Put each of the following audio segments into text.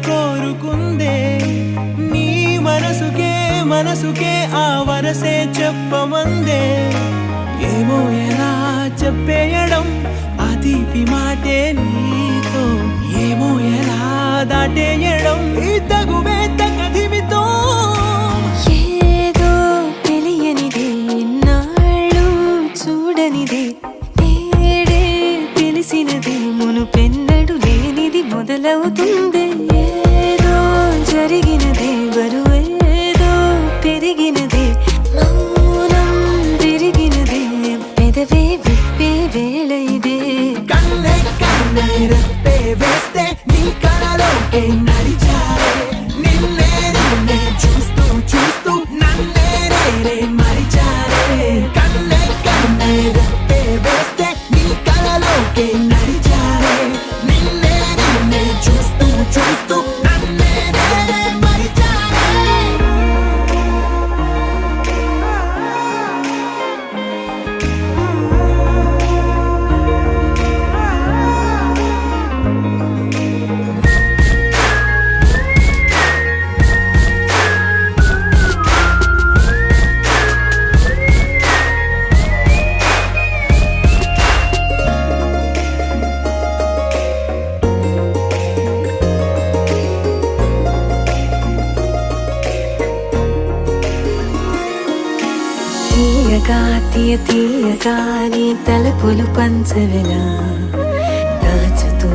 కోరుకుందే నీ మనసుకే ఆ వరసే చెప్పమందే ఏమో ఎలా చెప్పేయడం ఆ తీపి మాటే నీతో ఏమో ఎలా దాటేయడం ఈ తగువే తగదిమితో ఏదో తెలియనిదే నాళ్ళు చూడనిదే నేడే తెలిసినదే మునుపెన్నడు లేనిది మొదలవుతుంది ఏదో జరిగినదే బరువేదో పెరిగినదే మౌనం విరిగినదే పెదవే విప్పే వేళ ఇదే కన్నే రెప్పే వేస్తే నీ కళలోకే నడిచారే నిన్నే చూస్తూ నన్నే మరిచారే కన్నే రెప్పే వేస్తే నీ కళలోకే నడిచారే నిన్నే చూస్తూ నన్నే మరిచారే తీయగా నీ తలపులు పంచవెలా దాచుతూ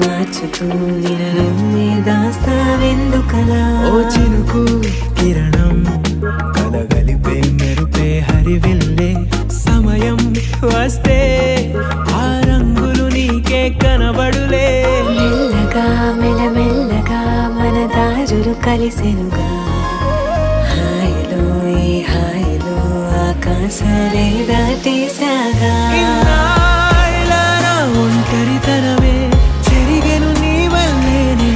మార్చుతూ నిన్ను నువ్వే దాస్తావెందుకలా ఓ చినుకు కిరణం కలగలిపే మెరుపే హరివిల్లే సమయం వస్తే ఆ రంగులు నీకే కనబడులే మెల్లగా మెల్లమెల్లగా మన దారులు కలిసెనుగా హాయిలో ఈ హాయిలో ఆకాశాలే దాటేసాగా ఒంటరితనమే చెరిగెను నీ వల్లేనే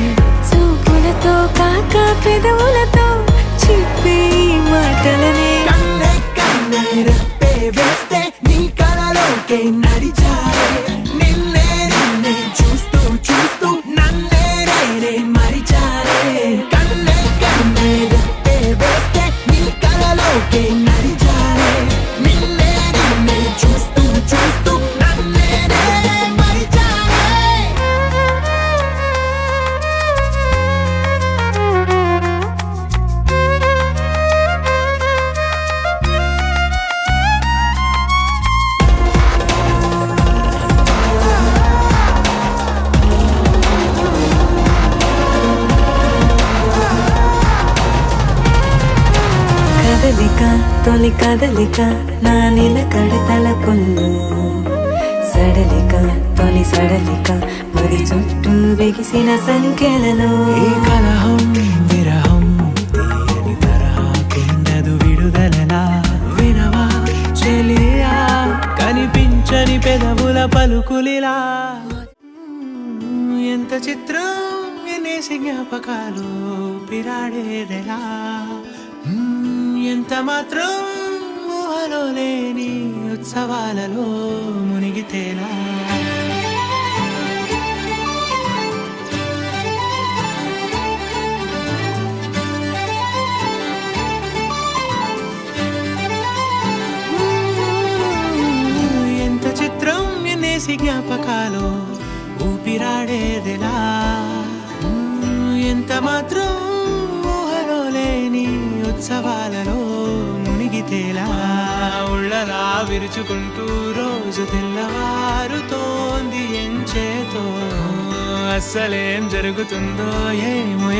చూపులతో కాక పెదవులతో చెప్పే ఈ మాటలనే కన్నే రెప్పే వేస్తే నీ కళలోకే నడిచారే నిన్నే చూస్తూ నన్నే మరిచారే కన్నే రెప్పే వేస్తే నీ కళలోకే నడిచారే నిన్నే చూస్తూ నన్నే మరిచారే తొలి కదలిక నా నిలకడ తలపుల్లో సడలిక తొలి సడలిక మరి చుట్టూ బిగిసిన సంఖ్యలలో ఈ కలహం విరహం తీయని తరహాకుండదు విడుదలలా వినవా చెలియా కనిపించని పెదవుల పలుకులిలా ఎంత చిత్రం ఎన్నేసి జ్ఞాపకాలు పిరాడేదెలా ఎంత మాత్రం ఊహలో లేని ఉత్సవాలలో మునిగితేలా ఎంత చిత్రం ఎన్నేసి జ్ఞాపకాలు ఊపిరాడేదెలా ఎంత మాత్రం ఊహలో లేని ఉత్సవాలలో మునిగితేలా ఉళ్ళలా విరుచుకుంటూ రోజు తెల్లవారుతోంది ఎంచేతో అస్సలేం జరుగుతుందో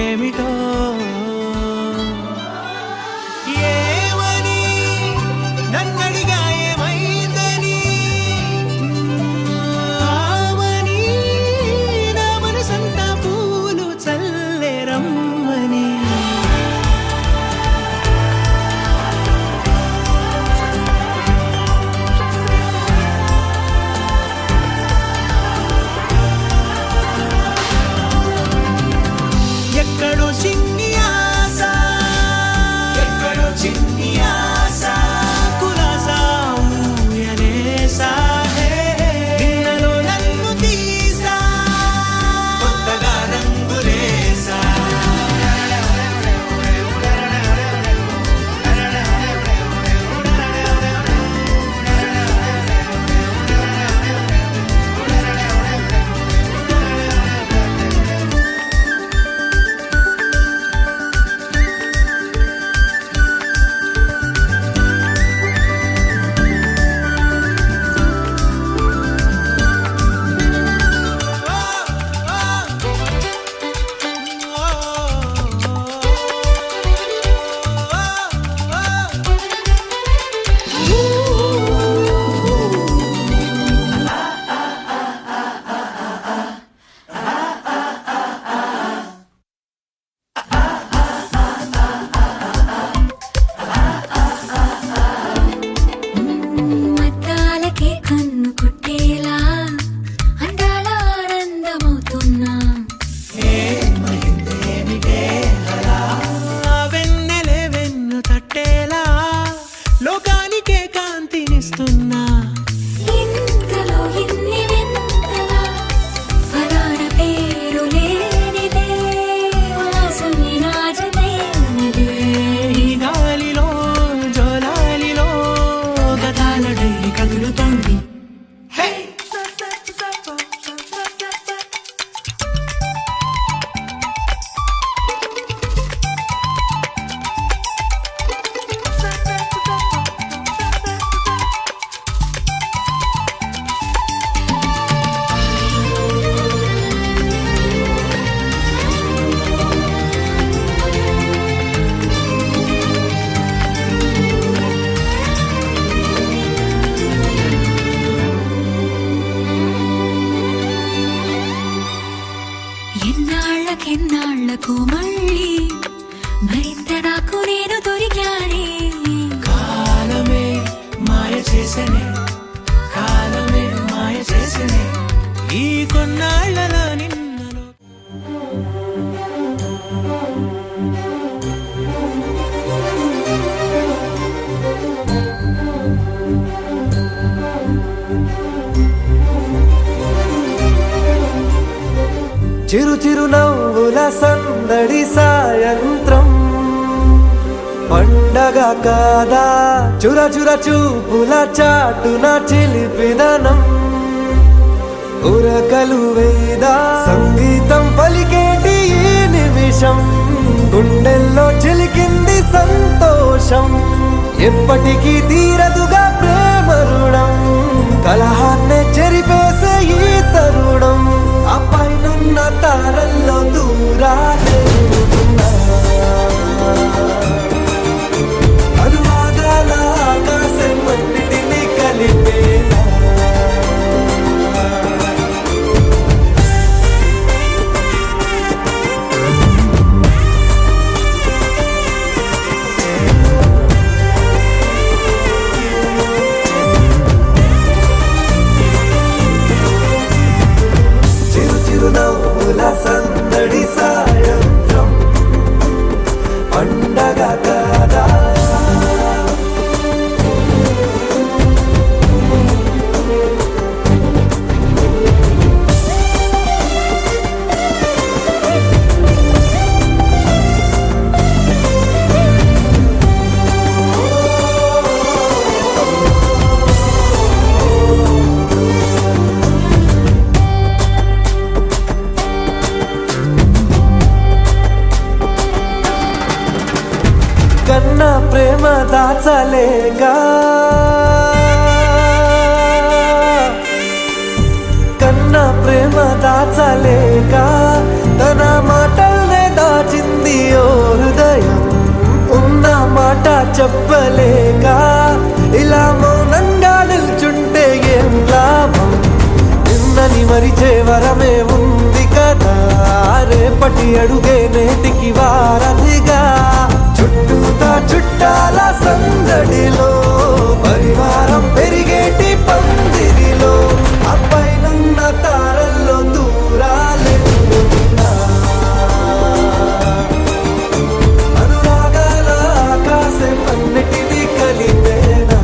ఏమిటో ఏమని నన్నడిగా ఏమైందని ఆమని నా మనసంతా పూలు చల్లేరమ్మని ఎక్కడ ఎందుకు మళ్ళీ మరింత నాకు నేను దొరికానే. కాలమే మాయ చేసనే, కాలమే మాయ చేసనే ఈ కొన్నాళ్ళలో నిన్నలో. చిరు చిరు నవ్వుల సందడి సాయంత్రం పండగ కాదా, చుర చుర చూపుల చాటున చిలిపిదనం ఉరకలు వేదా సంగీతం పలికేటి ఈ నిమిషం గుండెల్లో చిలికింది సంతోషం. ఎప్పటికీ తీరదుగా ప్రేమ రుణం, కలహాన్నే చెరిపేసే ఈ తరుణం. ఆ పైనున్న తారల్లో దూరాలే ఉన్నా, అనువాదాల ఆకాశం అన్నిటినీ కలిపేనా. చిరునవ్వుల సందడి సాయంత్రం పండగ కాదా. కన్నా ప్రేమ దాచలేక, కన్నా ప్రేమ దాచలేక తన మాటల్నే దాచింది ఓ హృదయం. ఉన్న మాట చెప్పలేక ఇలా మౌనంగా నిల్చుంటే ఏం లాభం. నిన్నని మరిచే వరమే ఉంది కదా, రేపటి అడుగే నేటికి వారధిగా. చుట్టూతా చుట్టాల సందడిలో పరివారం పెరిగేటి పందిరిలో, అబ్బాయినున్న తారల్లో దూరాలే ఉన్నా, అనురాగాల ఆకాశం అన్నిటినీ కలిపేనా.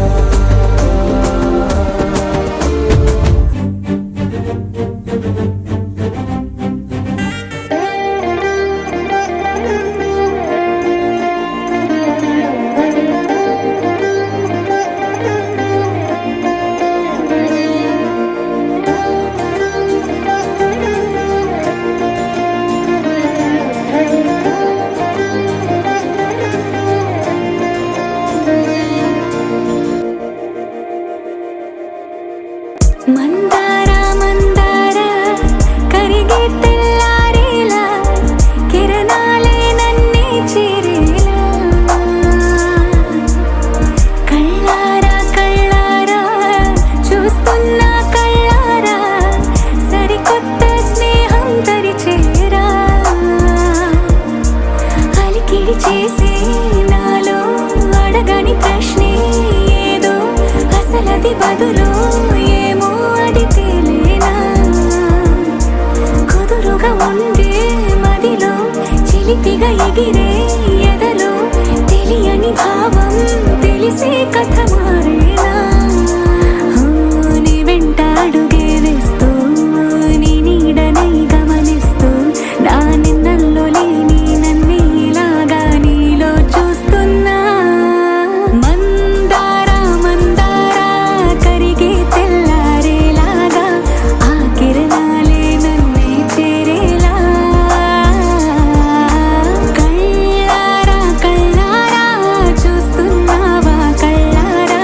మందార మందార కరిగే తెల్లారేలా, కిరణాలే నన్నే చేరేలా. కళ్ళారా కళ్ళారా చూస్తున్నా కళ్ళారా, సరికొత్త స్నేహం తరిచేరా. అలికిడి చేసే నాలో అడగని ప్రశ్నే ఏదో, అసలది బదులు ఏమో అది తేలేనా. కుదురుగా ఉండే మదిలో చిలిపిగా ఎగిరే ఎదలో, తెలియని భావం తెలిసే కథ మారేనా. నీ వెంట అడుగే వేస్తూ నీ నీడనై గమనిస్తూ, నా నిన్నల్లో లేని నన్నే ఇలాగా నీలో చూస్తున్నా. మందార మందార కరిగే తెల్లారేలాగా, ఆ కిరణాలే నన్నే చేరేలా. కళ్ళారా కళ్ళారా చూస్తున్నావా కళ్ళారా,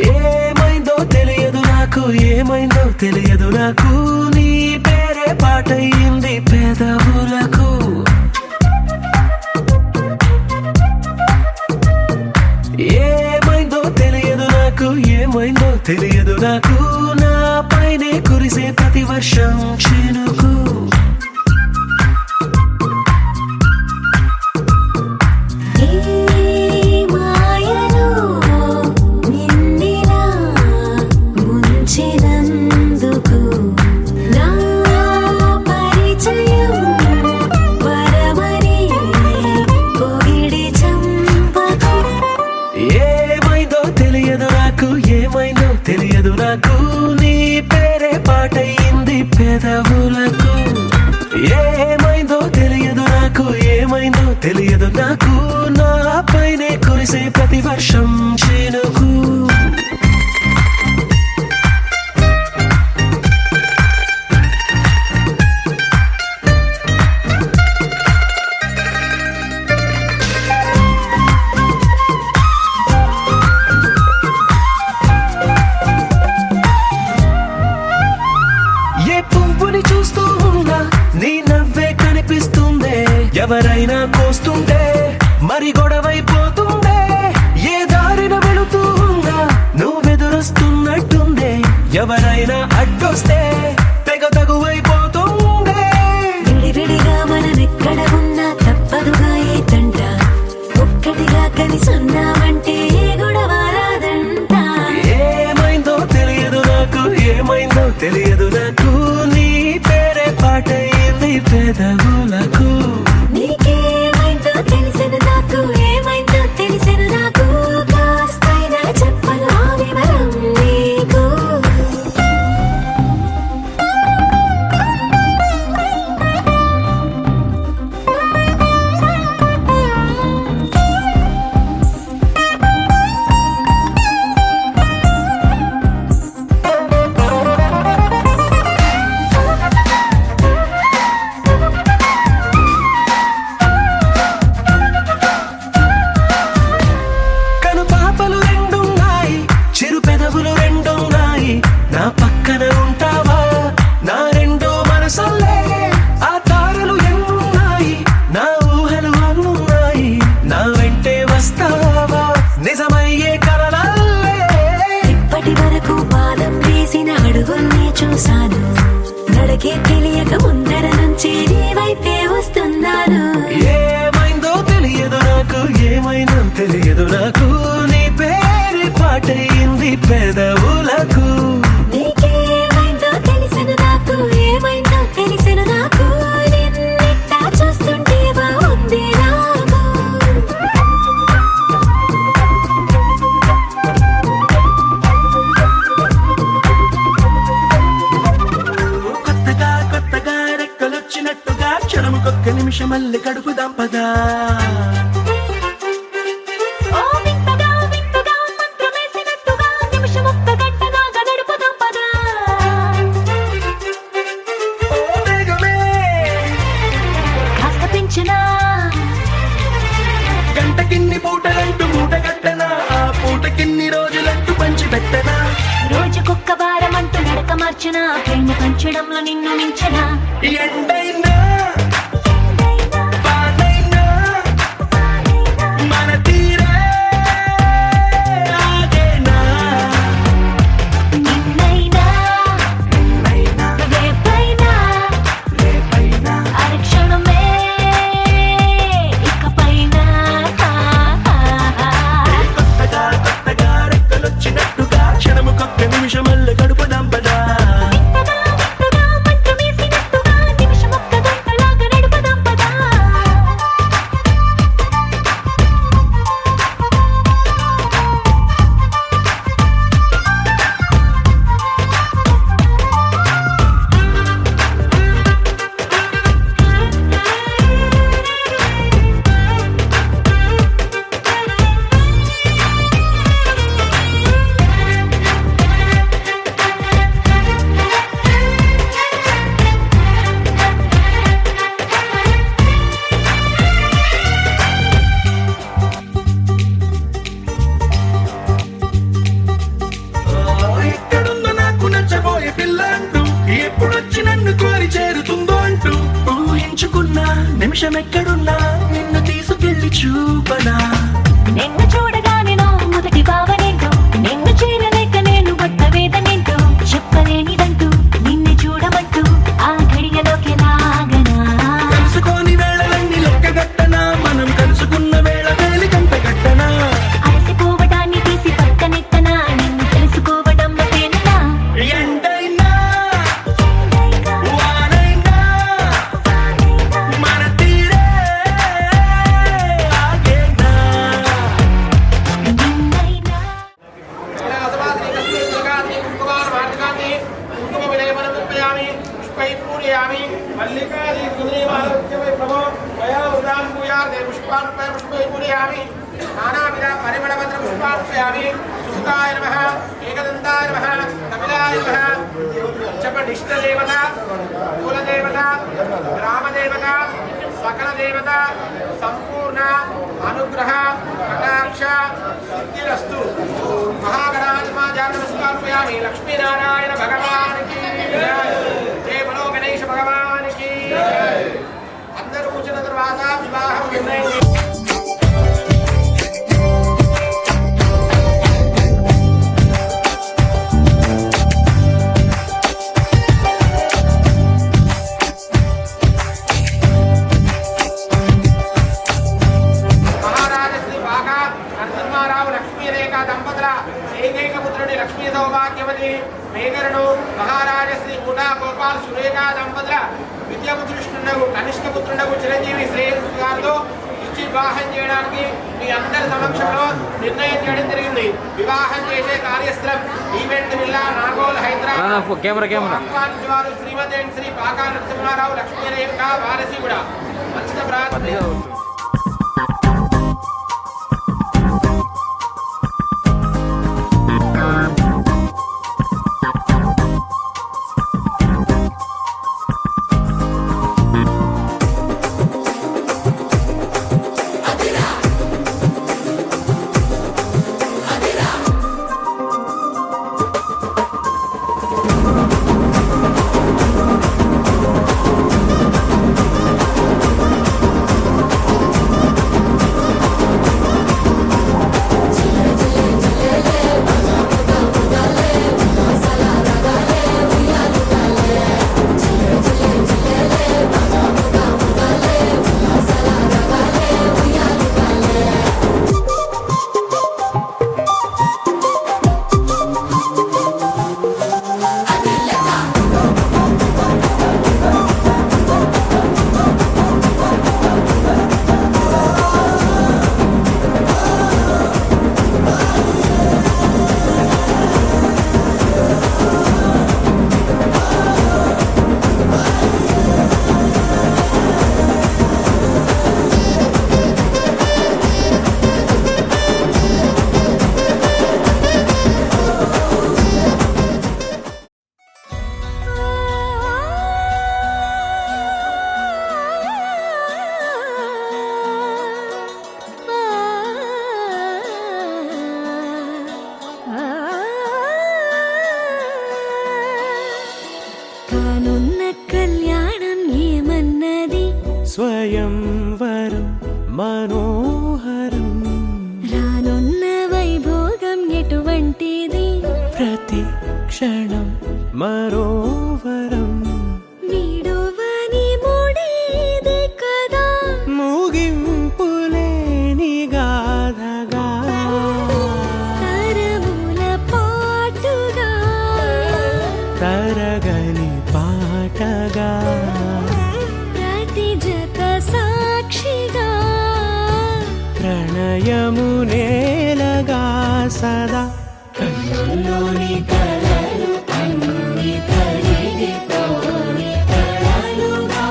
ఏమైందో తెలియదు నాకు, ఏమైందో తెలియదు నాకు, నీ పేరే పాటయింది పెదవులకు. ఏమైందో తెలియదు నాకు, ఏమైందో తెలియదు నాకు, నా పైనే కురిసే ప్రతి వర్షం చినుకు. ఏమైందో తెలియదు నాకు, ఏమైందో తెలియదు నాకు, నీ పేరే పాటయింది పెదవులకు. ఏమైందో తెలియదు నాకు, ఏమైందో తెలియదు నాకు, నా పైనే కురిసే ప్రతి వర్షం చినుకు. చూస్తూ ఉన్నా నీ నవ్వే కనిపిస్తుందే, ఎవరైనా కోస్తుంటే మరి గొడవైపోతుందే, ఏ దారిన వెళుతూ ఉన్నా నువ్వెదురొస్తున్నట్టుందే, ఎవరైనా అడ్డొస్తే తెగ తగువైపోతుందే. విడివిడిగా మనమెక్కడ ఉన్నా తప్పదుగా ఏ తంట, ఒక్కటిగా కలిసి ఉన్నామంటే గొడవ రాదంట. ఏమైందో తెలియదు నాకు, ఏమైందో తెలియదు నాకు, నీ పేరే పాటయింది పెదవులకు. నీకేమైందో తెలిసిన నాకు, ఏమైందో తెలిసిన నాకు, కాస్తైనా చెప్పను ఆ వివరం నీకు. నా పక్కన ఉంటావా నా రెండో మనసల్లే, ఆ తారలు ఎన్నున్నాయి నా ఊహలు అన్నున్నాయి, నా వెంటే వస్తావా నిజమయ్యే కలలల్లే. ఇప్పటి వరకు పాదం వేసిన అడుగుల్ని చూశాను, నడకే తెలియక ముందర నుంచి నీ వైపే వస్తున్నాను. ఏమైందో తెలియదు నాకు, ఏమైందో తెలియదు నాకు, నీ పేరు పాటయింది పెదవులకు. నీకేమైందో తెలిసిన నాకు, ఏమైందో తెలిసిన నాకు, నిన్నెట్టా చూస్తుంటే బాగుంది నాకు. కొత్తగా కొత్తగా రెక్కలొచ్చినట్టుగా క్షణముకొక్క నిమిషం మళ్ళీ గడుపుదాం పదా. గంటకిన్ని పూటలంటూ మూట కట్టనా, ఆ పూటకిన్ని రోజులంటూ పంచి పెట్టనా, రోజుకొక్క వారం అంటూ నడక మార్చనా, ప్రేమ పంచడంలో నిన్ను మించనా. ఎండైనా వానైనా మన తీరే ఆగేనా. నిన్నైనా రేపైనా అరక్షణమే ఇకపైన. కొత్తగా కొత్తగా రెక్కలొచ్చినట్టుగా క్షణముకొక్క నిమిషం మళ్ళీ గడుపుదాం పదా. మంత్రమేసినట్టుగా నిమిషమొక్క గంట ప్రపంచం ఎక్కడున్నా నిన్ను తీసుకెళ్లి చూపనా. నిన్ను చూడగానే నా మొదటి భావనేంటో, నిన్ను చేరలేక నేను కొత్త వేదనేంటో, చెప్పలేనిదంటూ నిన్ను చూడమంటూ ఆ ఘడియలోకి లాగనా. తెలుసుకోని వేళలన్నీ లెక్కగట్టనా, మనం కలుసుకున్న వేళ వేలి కంట కట్టనా. అలసిపోవడాన్ని తీసి పక్కనెత్తనా, నిన్ను తెలుసుకోవడంలో తేనెనా. ఎండైనా వానైనా మన తీరే ఆగేనా. నిన్నైనా ఇష్టదేవత కులదేవత గ్రామదేవత సకల దేవత సంపూర్ణ అనుగ్రహ కటాక్ష సిద్ధిరస్తు. మహాగణాధిపత్యాయ నమస్కారయామి. లక్ష్మీనారాయణ భగవానికి జయ బలో గణేశ భగవానికి. అందరూ కూర్చున్న తర్వాత వివాహం నిర్ణయం. లక్ష్మీ సౌభాగ్యవతి మేఘరుడు మహారాజ శ్రీ కూటా గోపాల్ సురేఖ దంపతుల విద్యాపుత్రుడు కనిష్క పుత్రుడు చిరంజీవి శ్రేయస్ గారితో ఇచ్చి వివాహం చేయడానికి మీ అందరి సమక్షంలో నిర్ణయం చేయడం జరిగింది. వివాహం చేసే కార్యస్థలం ఈవెంట్ విల్లా నాగోల్ హైదరాబాద్ వారు శ్రీమతి శ్రీ పాకా నరసింహారావు లక్ష్మీ రేఖ వారసి కూడా మంచిత ప్రార్థన. స్వయంవరం మనోహరం. రానున్న వైభోగం ఎటువంటిది, ప్రతి క్షణం మరోవరం. వీడువని ముడిది కదా, ముగింపులేని గాథగా, తరముల పాటుగా, తరగని పాటగా, ప్రతి జత సాక్షిగా, ప్రణయము నేలగా సదా. కన్నుల్లోని కలలు అన్ని కరిగిపోని కలలుగా,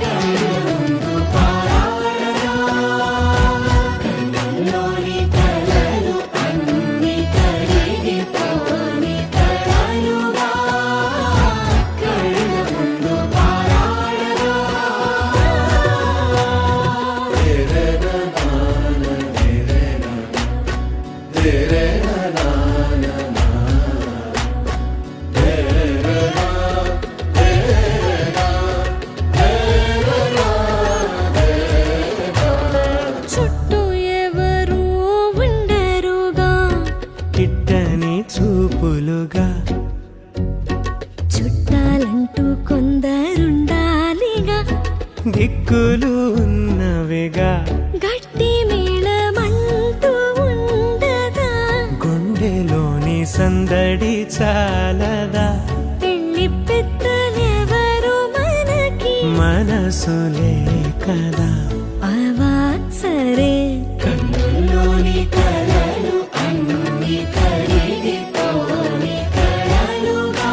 కన్నుందు పారాడగా. కన్నుల్లోని కలలు అన్ని కరిగిపోని కలలుగా, కన్నుందు పారాడగా. రే రే నా నా తోడుండేగా గట్టి మేళమంటూ ఉండగా గుండెలోని సందడి చాలదా పెళ్లి పెద్దలెవరు మనకి మనసులే కదా అవా సరే కన్నుల్లోని కలలు అన్ని కరిగిపోని కలలుగా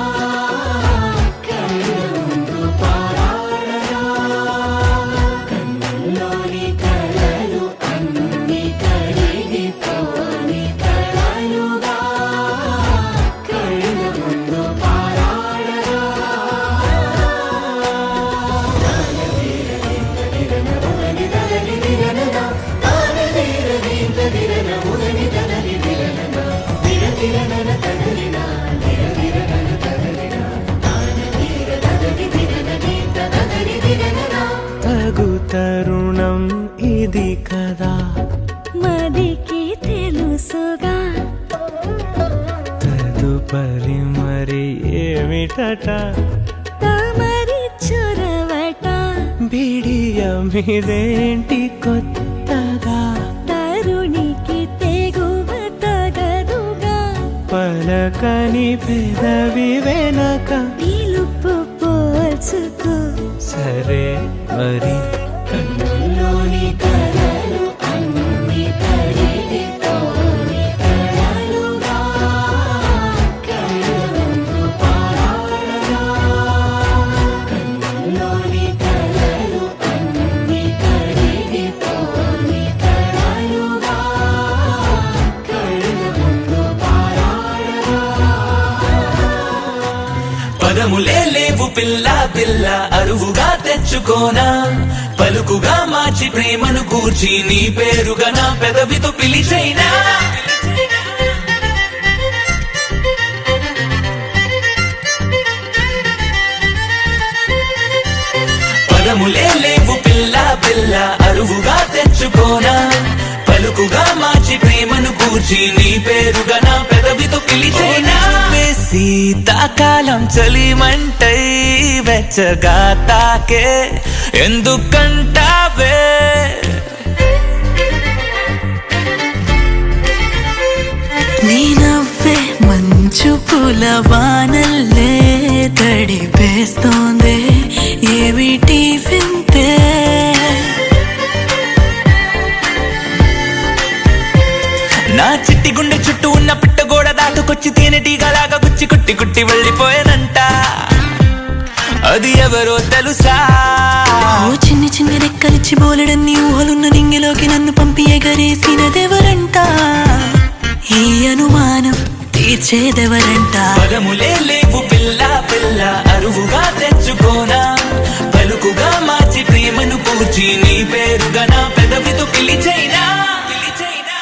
కళ్ళ ముందు పారాడరా కన్నుల్లోని కలలు అన్ని కరిగిపోని కలలుగా కళ్ళ ముందు పారాడరా తగు తరుణం ఇది కదా మదికి తెలుసుగా తదుపరి మరి ఏమిటట తమరి చొరవట బిడియమిదేంటి కొత్తగా తరుణికి తెగువ తగదుగా పలకని పెదవి వెనక నిలుపు పోల్చుకో సరే మరి కన్నుల్లోని కలలు అన్ని కరిగిపోని కలలుగా కళ్ళ ముందు పారాడరా కన్నుల్లోని కలలు అన్ని కరిగిపోని కలలుగా కళ్ళ ముందు పారాడరా పదములే లేవు పిల్ల పిల్ల అరువుగా తెచ్చుకోనా పలుకుగా మార్చి ప్రేమను కూర్చి నీ పేరుగా నా పెదవితో పిలిచైనా పదములే లేవు పిల్ల పిల్ల అరువుగా తెచ్చుకోనా పలుకుగా మార్చి ప్రేమను కూర్చి నీ పేరుగా నా పెదవితో పిలిచైనా శీతాకాలం చలిమంటై వెచ్చగా తాకే ఎందుకంటావే నీ నవ్వే మంచు పూల వానల్లే తడిపేస్తోందే ఏమిటి వింతే నా చిట్టి గుండె చుట్టూ ఉన్న పిట్టగోడ దాటుకొచ్చి తేనెటీగలాగా గుచ్చి కుట్టి కుట్టి వెళ్ళిపోయానంట అది ఎవరో తెలుసా ఓ చిన్ని చిన్ని రెక్కలిచ్చి బోలెడన్ని ఊహలున్న నింగిలోకి నన్ను పంపి ఎగరేసినదెవరంట ఈ అనుమానం తీర్చేదెవరంట పదములే లేవు పిల్ల పిల్ల అరువుగా తెచ్చుకోనా పలుకుగా మార్చి ప్రేమను కూర్చి నీ పేరుగా నా పెదవితో పిలిచైనా పిలిచైనా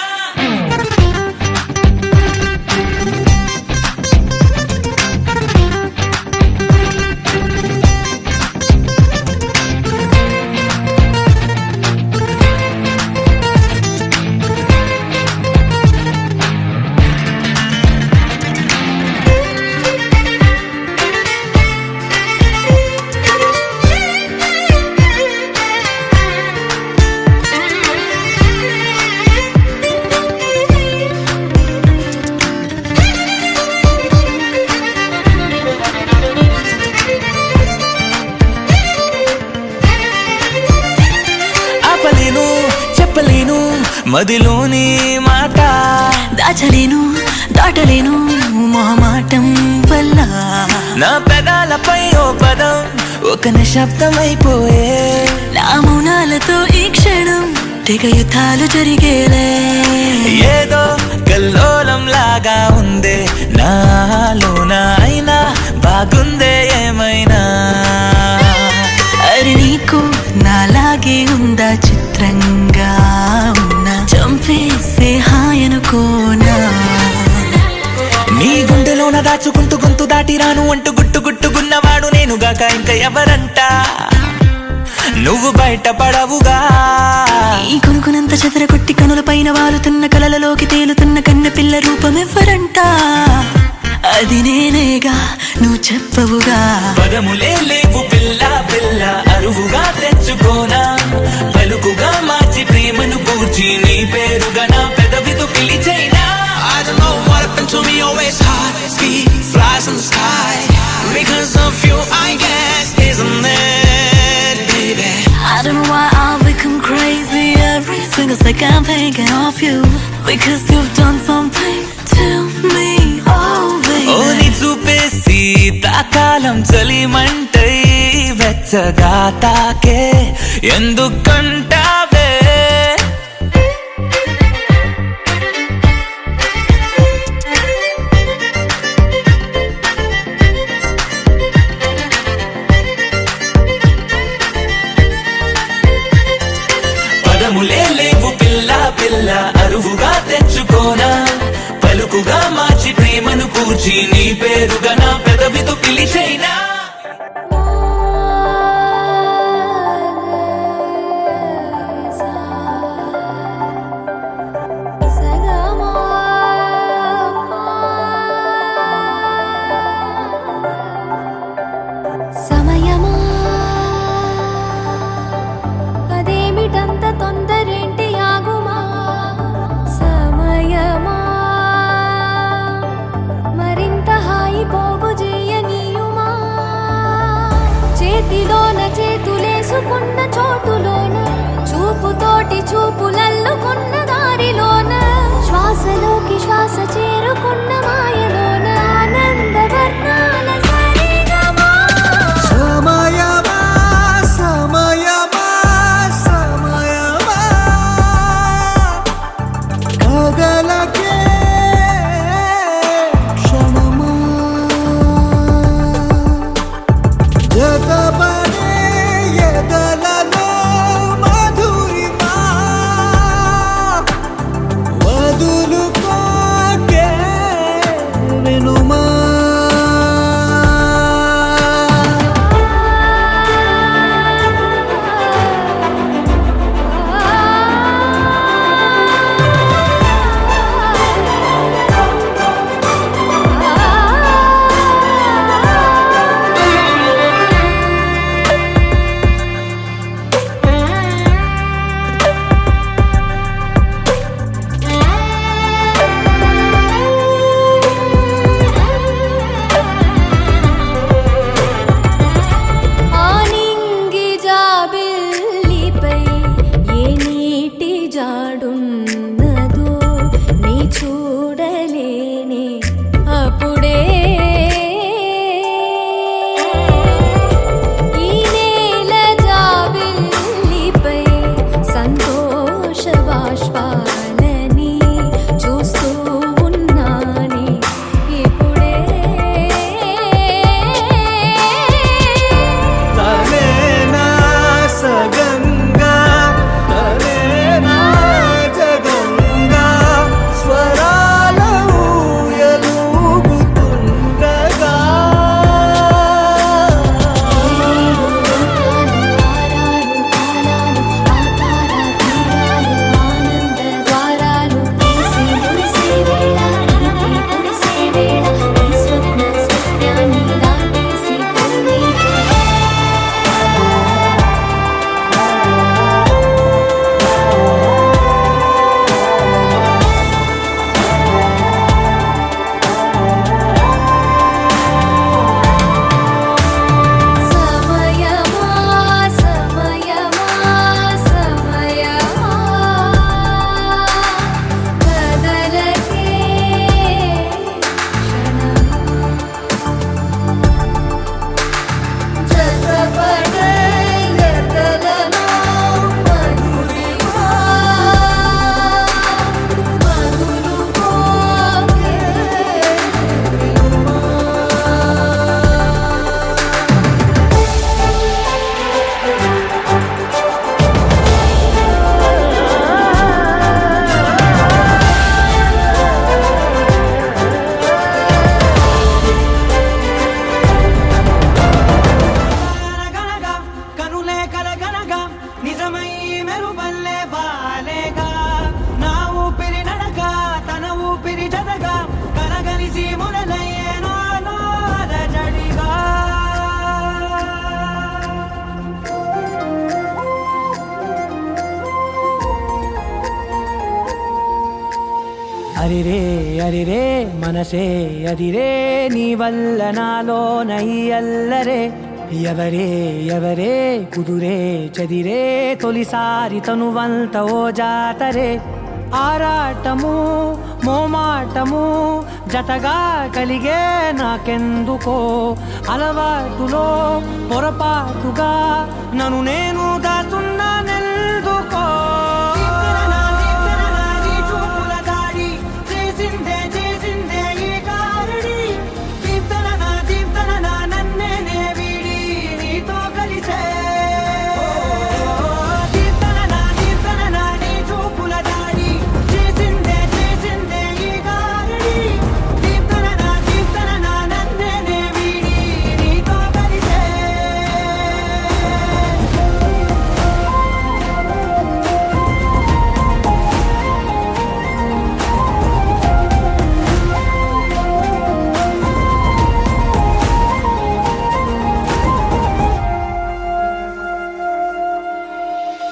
చెప్పలేను మదిలోని మాట దాచలేను దాటలేను మొహమాటం వల్ల నా పెదాలపై ఓ పదం ఒక నిశ్శబ్దమైపోయే నా మౌనాలతో ఈ క్షణం తెగ యుద్ధాలు జరిగేలే ఏదో గల్లోలం లాగా ఉందే నాలోన అయినా బాగుందే ఏమైనా అరి నీకు నాలాగే ఉందా చిత్రంగా ఉన్నా చంపేసే హాయనుకోనా నీ గుండెలోన దాచుకుంటూ గొంతు దాటి రాను అంటూ గుట్టు గుట్టుగున్నవాడు నేనుగాక ఇంకా ఎవరంట నువ్వు బయట పడవుగా ఈ కొనుకునంత చెదరగొట్టి కనుల పైన వాలుతున్న కలలలోకి తేలుతున్న కన్న పిల్ల రూపమెవ్వరంట అది నేనేగా నువ్వు చెప్పవుగా పదములే లేవు పిల్ల పిల్ల అరువుగా తెచ్చుకోనా పలుకుగా మార్చి I can't get off you because you've done something to me. Oh baby, ఓ నీ చూపేసి తాకాలం చలిమంటై వెచ్చగా తాకే ఎందుకంటావే పదములే లేవు పిల్ల పిల్ల అరువుగా తెచ్చుకోనా పలుకుగా మార్చి ప్రేమను కూర్చి నీ పేరుగా నా పెదవితో పిలిచైనా సమయమా అదేమిటంత తొందరేంటి ఆగుమా సమయమా మరింత హాయి పోగు చేయనీయుమా చేతిలోన చేతులేసుకున్న చోటులోన చూపుతోటి చూపులల్లుకున్న దారిలోన శ్వాసలోకి శ్వాస చేరుకున్న మాయలోన ఆనంద వర్ణాల సరిగమా సమయమా సమయమా సమయమా కదలకే క్షణమా జతపడే ఎదలలో మధురిమా వదులుకోకే వినుమా ఆనింగి జాబిల్లిపై ఏ నీటి జాడున్నదో నీ చూడలేనే అప్పుడే ఈ నేల జాబిల్లిపై సంతోష బాష్పాలని చూస్తూ ఉన్నానే ఇప్పుడే తనేనా సగంగా తనేనా జగంగా స్వరాల ఊయలూగుతుండగా సమయమా సమయమా సమయమా కదలకే జతపడే ఎదలలో మధురిమా మధులుకోకే కనగనగా కనులే కలగనగా నిజమై మెరుపల్లే వాలేగా నా ఊపిరి నడక తన ఊపిరి జతగా కలగలిసి మురలయ్యే నాలో అలజడిగా అరిరే అరిరే మనసే అదిరే నీ వల్ల నాలో నై అల్లరే ఎవరే ఎవరే కుదురే చదిరే తొలిసారి తనువంత ఓ జాతరే ఆరాటము మోమాటము జతగా కలిగే నాకెందుకో అలవాటులో పొరపాటుగా నన్ను నేను దాచున్నానెందుకో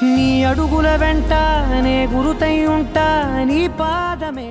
నీ అడుగుల వెంట నే గురుతై ఉంటా నీ పాదమే